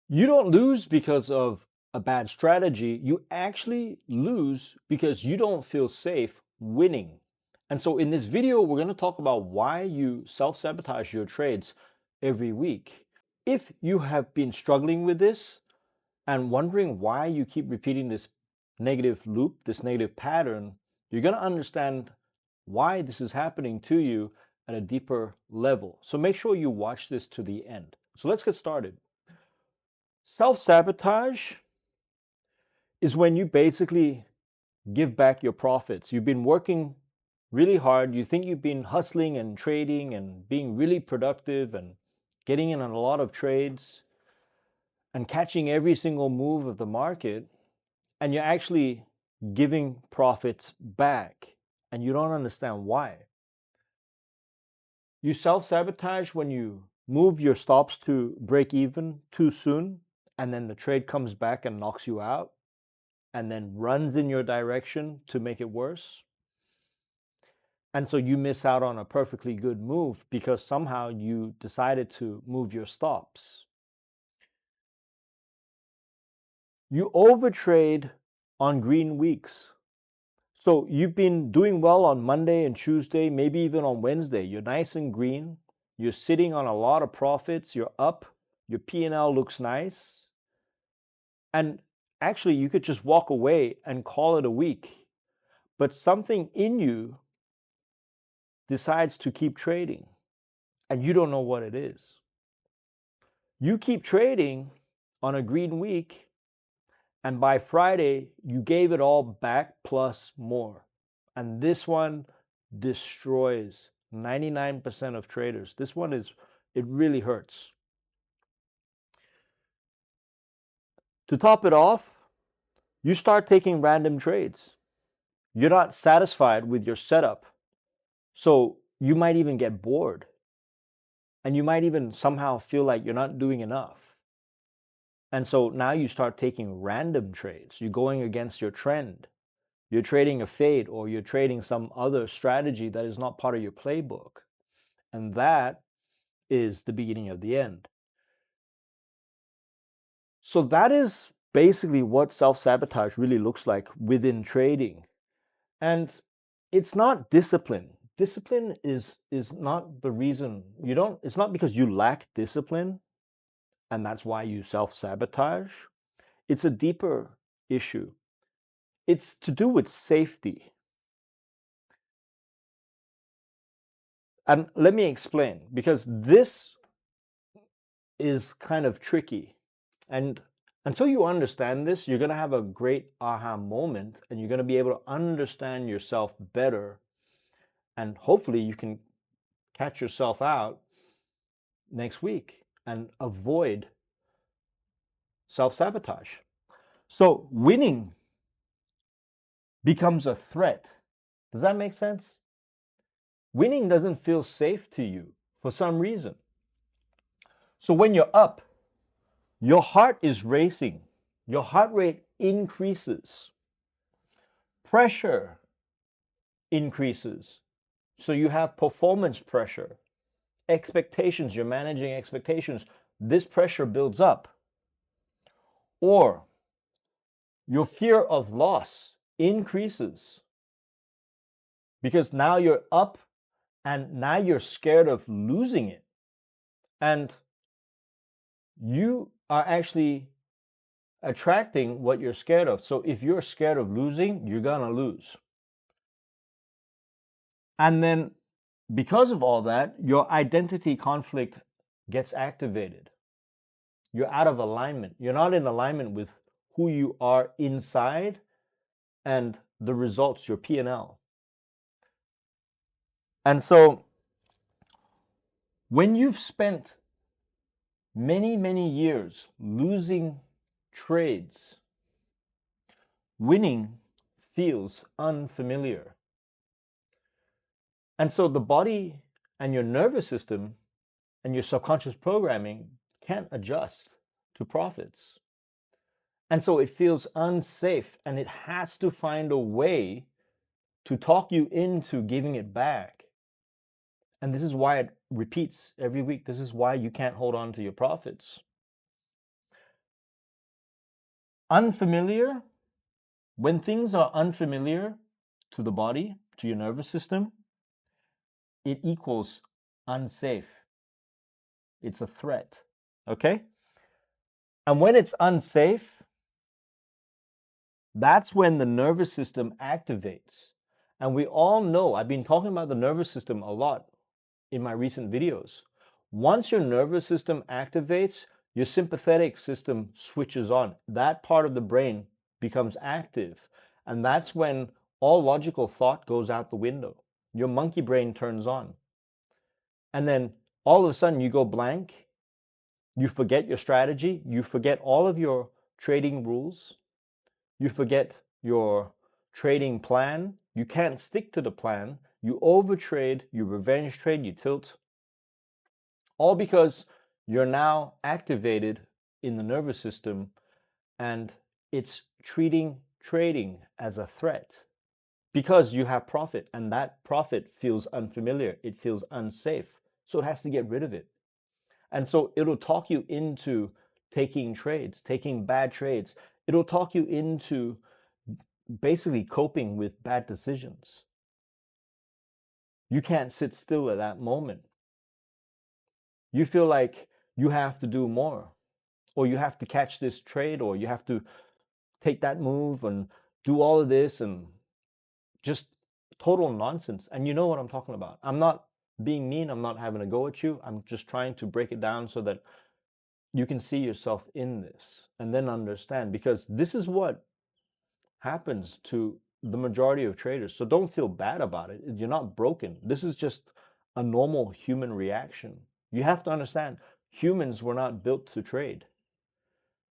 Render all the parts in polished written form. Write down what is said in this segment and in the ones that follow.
You don't lose because of a bad strategy. You actually lose because you don't feel safe winning. And so in this video, we're going to talk about why you self-sabotage your trades every week. If you have been struggling with this and wondering why you keep repeating this negative loop, this negative pattern, you're going to understand why this is happening to you at a deeper level. So make sure you watch this to the end. So let's get started. Self-sabotage is when you basically give back your profits. You've been working really hard. You think you've been hustling and trading and being really productive and getting in on a lot of trades and catching every single move of the market, and you're actually giving profits back and you don't understand why. You self-sabotage when you move your stops to break even too soon and then the trade comes back and knocks you out and then runs in your direction to make it worse. And so you miss out on a perfectly good move because somehow you decided to move your stops. You overtrade on green weeks. So you've been doing well on Monday and Tuesday, maybe even on Wednesday. You're nice and green. You're sitting on a lot of profits. You're up. Your P&L looks nice. And actually, you could just walk away and call it a week. But something in you decides to keep trading and you don't know what it is. You keep trading on a green week, and by Friday, you gave it all back plus more. And this one destroys 99% of traders. This one it really hurts. To top it off, you start taking random trades. You're not satisfied with your setup. So you might even get bored. And you might even somehow feel like you're not doing enough. And so now you start taking random trades. You're going against your trend. You're trading a fade or you're trading some other strategy that is not part of your playbook. And that is the beginning of the end. So that is basically what self-sabotage really looks like within trading. And it's not discipline. Discipline is not the reason. It's not because you lack discipline and that's why you self-sabotage. It's a deeper issue. It's to do with safety. And let me explain, because this is kind of tricky. And until you understand this, you're going to have a great aha moment and you're going to be able to understand yourself better. And hopefully you can catch yourself out next week and avoid self-sabotage. So winning becomes a threat. Does that make sense? Winning doesn't feel safe to you for some reason. So when you're up, your heart is racing. Your heart rate increases. Pressure increases. So you have performance pressure. Expectations, you're managing expectations. This pressure builds up. Or your fear of loss increases because now you're up and now you're scared of losing it. And you are actually attracting what you're scared of. So if you're scared of losing, you're gonna lose. And then because of all that, your identity conflict gets activated. You're out of alignment. You're not in alignment with who you are inside and the results, your P&L. And so when you've spent many, many years losing trades, winning feels unfamiliar. And so the body and your nervous system and your subconscious programming can't adjust to profits. And so it feels unsafe and it has to find a way to talk you into giving it back. And this is why it repeats every week. This is why you can't hold on to your profits. Unfamiliar, when things are unfamiliar to the body, to your nervous system, it equals unsafe. It's a threat, okay? And when it's unsafe, that's when the nervous system activates. And we all know, I've been talking about the nervous system a lot in my recent videos. Once your nervous system activates, your sympathetic system switches on. That part of the brain becomes active. And that's when all logical thought goes out the window. Your monkey brain turns on. And then all of a sudden you go blank. You forget your strategy. You forget all of your trading rules. You forget your trading plan. You can't stick to the plan. You overtrade, you revenge trade, you tilt. All because you're now activated in the nervous system and it's treating trading as a threat because you have profit and that profit feels unfamiliar. It feels unsafe. So it has to get rid of it. And so it'll talk you into taking trades, taking bad trades. It'll talk you into basically coping with bad decisions. You can't sit still at that moment. You feel like you have to do more, or you have to catch this trade, or you have to take that move and do all of this, and just total nonsense. And you know what I'm talking about. I'm not being mean. I'm not having a go at you. I'm just trying to break it down so that you can see yourself in this and then understand, because this is what happens to the majority of traders. So don't feel bad about it. You're not broken. This is just a normal human reaction. You have to understand, humans were not built to trade.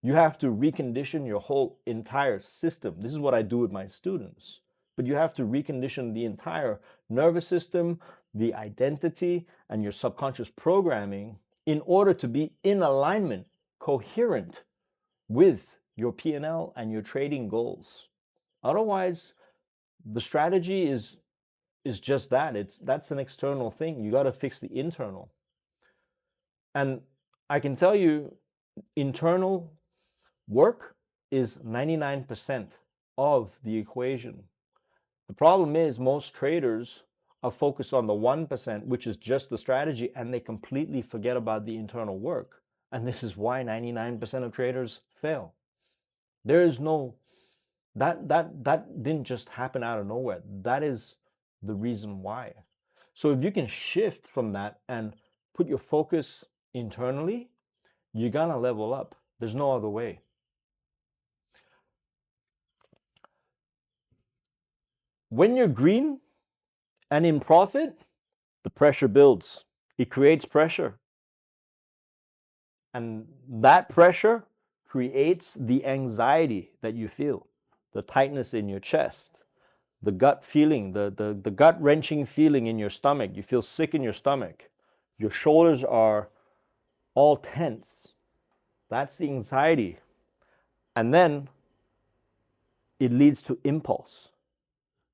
You have to recondition your whole entire system. This is what I do with my students. But you have to recondition the entire nervous system, the identity, and your subconscious programming in order to be in alignment, coherent with your P&L and your trading goals. Otherwise, the strategy is just that. That's an external thing. You got to fix the internal. And I can tell you, internal work is 99% of the equation. The problem is most traders are focused on the 1%, which is just the strategy, and they completely forget about the internal work. And this is why 99% of traders fail. There is no that didn't just happen out of nowhere. That is the reason why. So if you can shift from that and put your focus internally, you're gonna level up. There's no other way. When you're green and in profit, the pressure builds. It creates pressure. And that pressure creates the anxiety that you feel, the tightness in your chest, the gut feeling, the gut wrenching feeling in your stomach. You feel sick in your stomach. Your shoulders are all tense. That's the anxiety. And then it leads to impulse.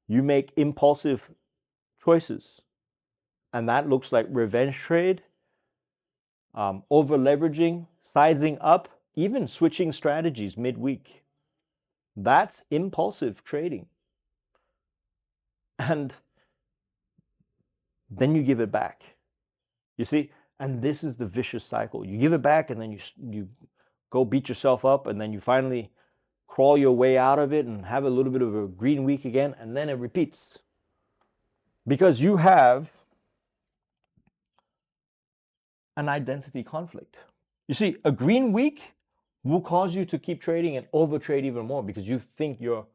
You make impulsive choices. And that looks like revenge trade, over leveraging, sizing up, even switching strategies midweek. That's impulsive trading. And then you give it back. You see? And this is the vicious cycle. You give it back and then you go beat yourself up, and then you finally crawl your way out of it and have a little bit of a green week again, and then it repeats. Because you have an identity conflict. You see, a green week will cause you to keep trading and overtrade even more because you think you're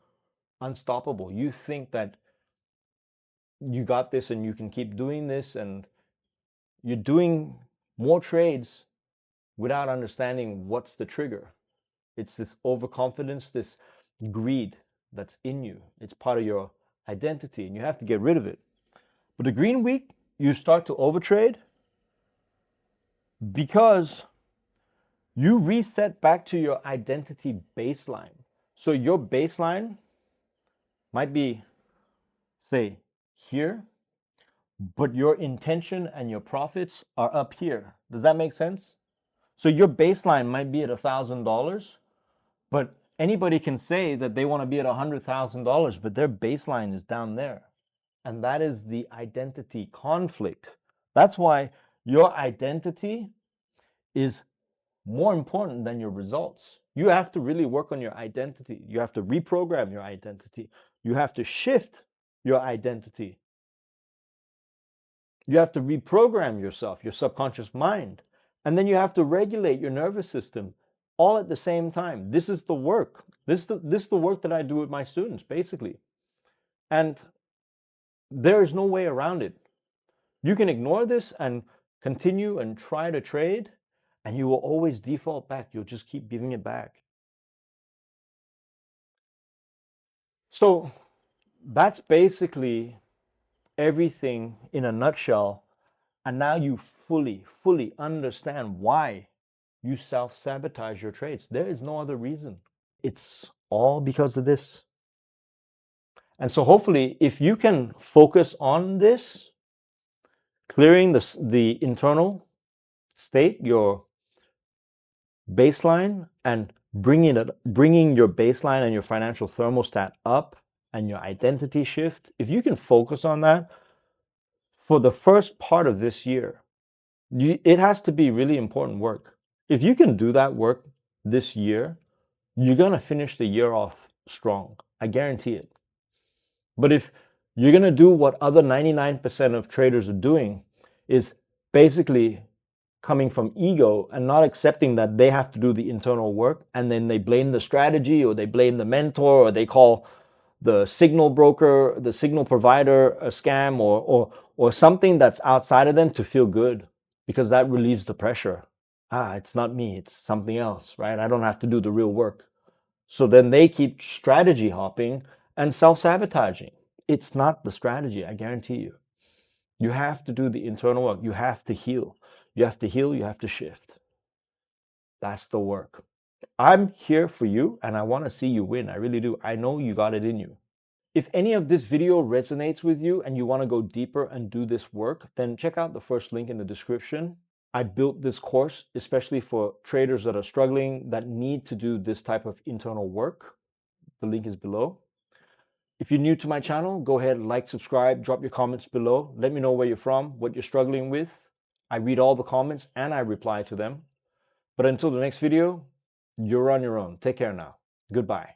unstoppable. You think that you got this and you can keep doing this, and you're doing more trades without understanding what's the trigger. It's this overconfidence, this greed that's in you. It's part of your identity and you have to get rid of it. But the green week, you start to overtrade because you reset back to your identity baseline. So your baseline might be, say, here, but your intention and your profits are up here. Does that make sense? So your baseline might be at $1,000, but Anybody can say that they want to be at $100,000, but their baseline is down there. And that is the identity conflict. That's why your identity is more important than your results. You have to really work on your identity. You have to reprogram your identity. You have to shift your identity. You have to reprogram yourself, your subconscious mind. And then you have to regulate your nervous system all at the same time. This is the work. This is the work that I do with my students, basically. And there is no way around it. You can ignore this and continue and try to trade, and you will always default back. You'll just keep giving it back. So that's basically everything in a nutshell. And now you fully understand why you self-sabotage your trades. There is no other reason. It's all because of this. And so hopefully, if you can focus on this, clearing the internal state, your baseline, and bringing your baseline and your financial thermostat up, and your identity shift, if you can focus on that for the first part of this year, it has to be really important work. If you can do that work this year, you're going to finish the year off strong. I guarantee it. But if you're going to do what other 99% of traders are doing, is basically coming from ego and not accepting that they have to do the internal work, and then they blame the strategy, or they blame the mentor, or they call the signal broker, the signal provider a scam, or something that's outside of them to feel good, because that relieves the pressure. It's not me, it's something else, right? I don't have to do the real work. So then they keep strategy hopping and self-sabotaging. It's not the strategy, I guarantee you. You have to do the internal work. You have to heal. You have to heal, you have to shift. That's the work. I'm here for you, and I want to see you win. I really do. I know you got it in you. If any of this video resonates with you and you want to go deeper and do this work, then check out the first link in the description. I built this course especially for traders that are struggling, that need to do this type of internal work. The link is below. If you're new to my channel, go ahead, like, subscribe, drop your comments below. Let me know where you're from, what you're struggling with. I read all the comments and I reply to them. But until the next video, you're on your own. Take care now. Goodbye.